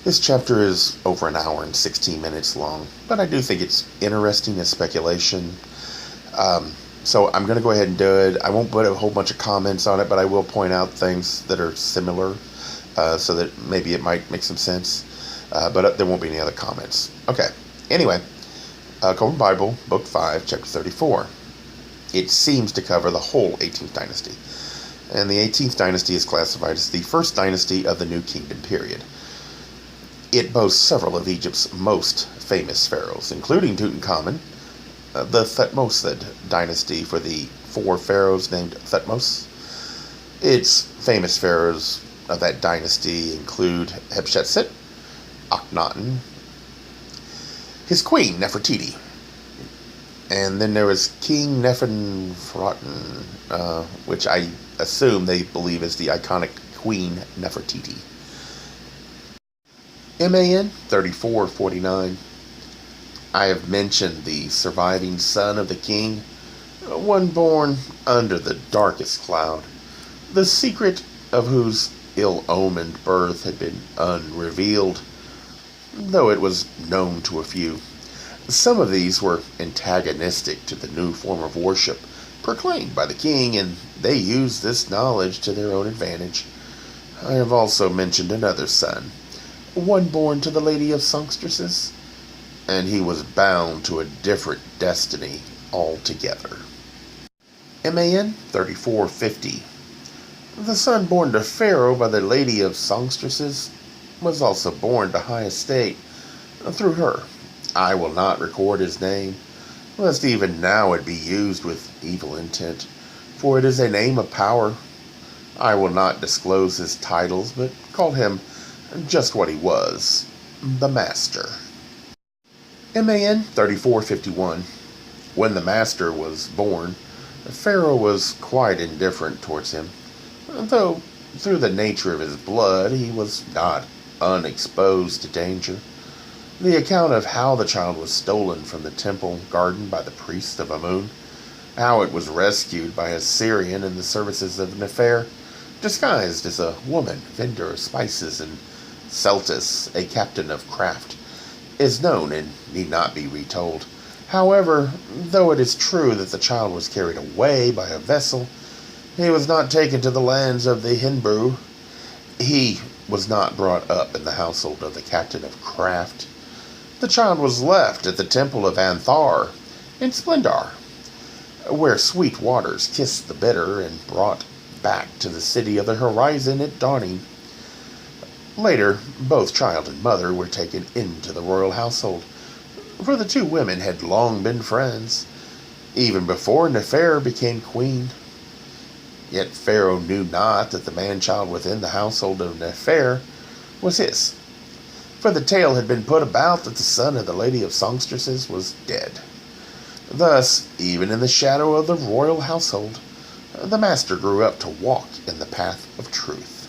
This chapter is over an hour and 16 minutes long, but I do think it's interesting as speculation. So I'm going to go ahead and do it. I won't put a whole bunch of comments on it, but I will point out things that are similar so that maybe it might make some sense. But there won't be any other comments. Okay. Anyway, Kolbrin Bible, Book 5, Chapter 34. It seems to cover the whole 18th dynasty. And the 18th dynasty is classified as the first dynasty of the New Kingdom period. It boasts several of Egypt's most famous pharaohs, including Tutankhamun, the Thutmose dynasty for the 4 pharaohs named Thutmose. Its famous pharaohs of that dynasty include Hatshepsut, Akhenaten, his queen Nefertiti, and then there was King Nefertiti, which I assume they believe is the iconic Queen Nefertiti. MAN 3449. I have mentioned the surviving son of the king, one born under the darkest cloud, the secret of whose ill-omened birth had been unrevealed, though it was known to a few. Some of these were antagonistic to the new form of worship proclaimed by the king, and they used this knowledge to their own advantage. I have also mentioned another son, one born to the lady of songstresses, and he was bound to a different destiny altogether. MAN 3450. The son born to Pharaoh by the lady of songstresses was also born to high estate through her. I will not record his name, lest even now it be used with evil intent, for it is a name of power. I will not disclose his titles, but call him just what he was, the Master. MAN 3451. When the Master was born, Pharaoh was quite indifferent towards him, though through the nature of his blood he was not unexposed to danger. The account of how the child was stolen from the temple garden by the priest of Amun, how it was rescued by a Syrian in the services of Narfare, disguised as a woman, vendor of spices, and Celtis, a captain of craft, is known and need not be retold. However, though it is true that the child was carried away by a vessel, he was not taken to the lands of the Hinbru. He was not brought up in the household of the captain of craft. The child was left at the temple of Anthar in Splendor, where sweet waters kissed the bitter and brought back to the city of the horizon at dawning. Later, both child and mother were taken into the royal household, for the two women had long been friends, even before Narfare became queen. Yet Pharaoh knew not that the man-child within the household of Narfare was his, for the tale had been put about that the son of the lady of songstresses was dead. Thus, even in the shadow of the royal household, the Master grew up to walk in the path of truth.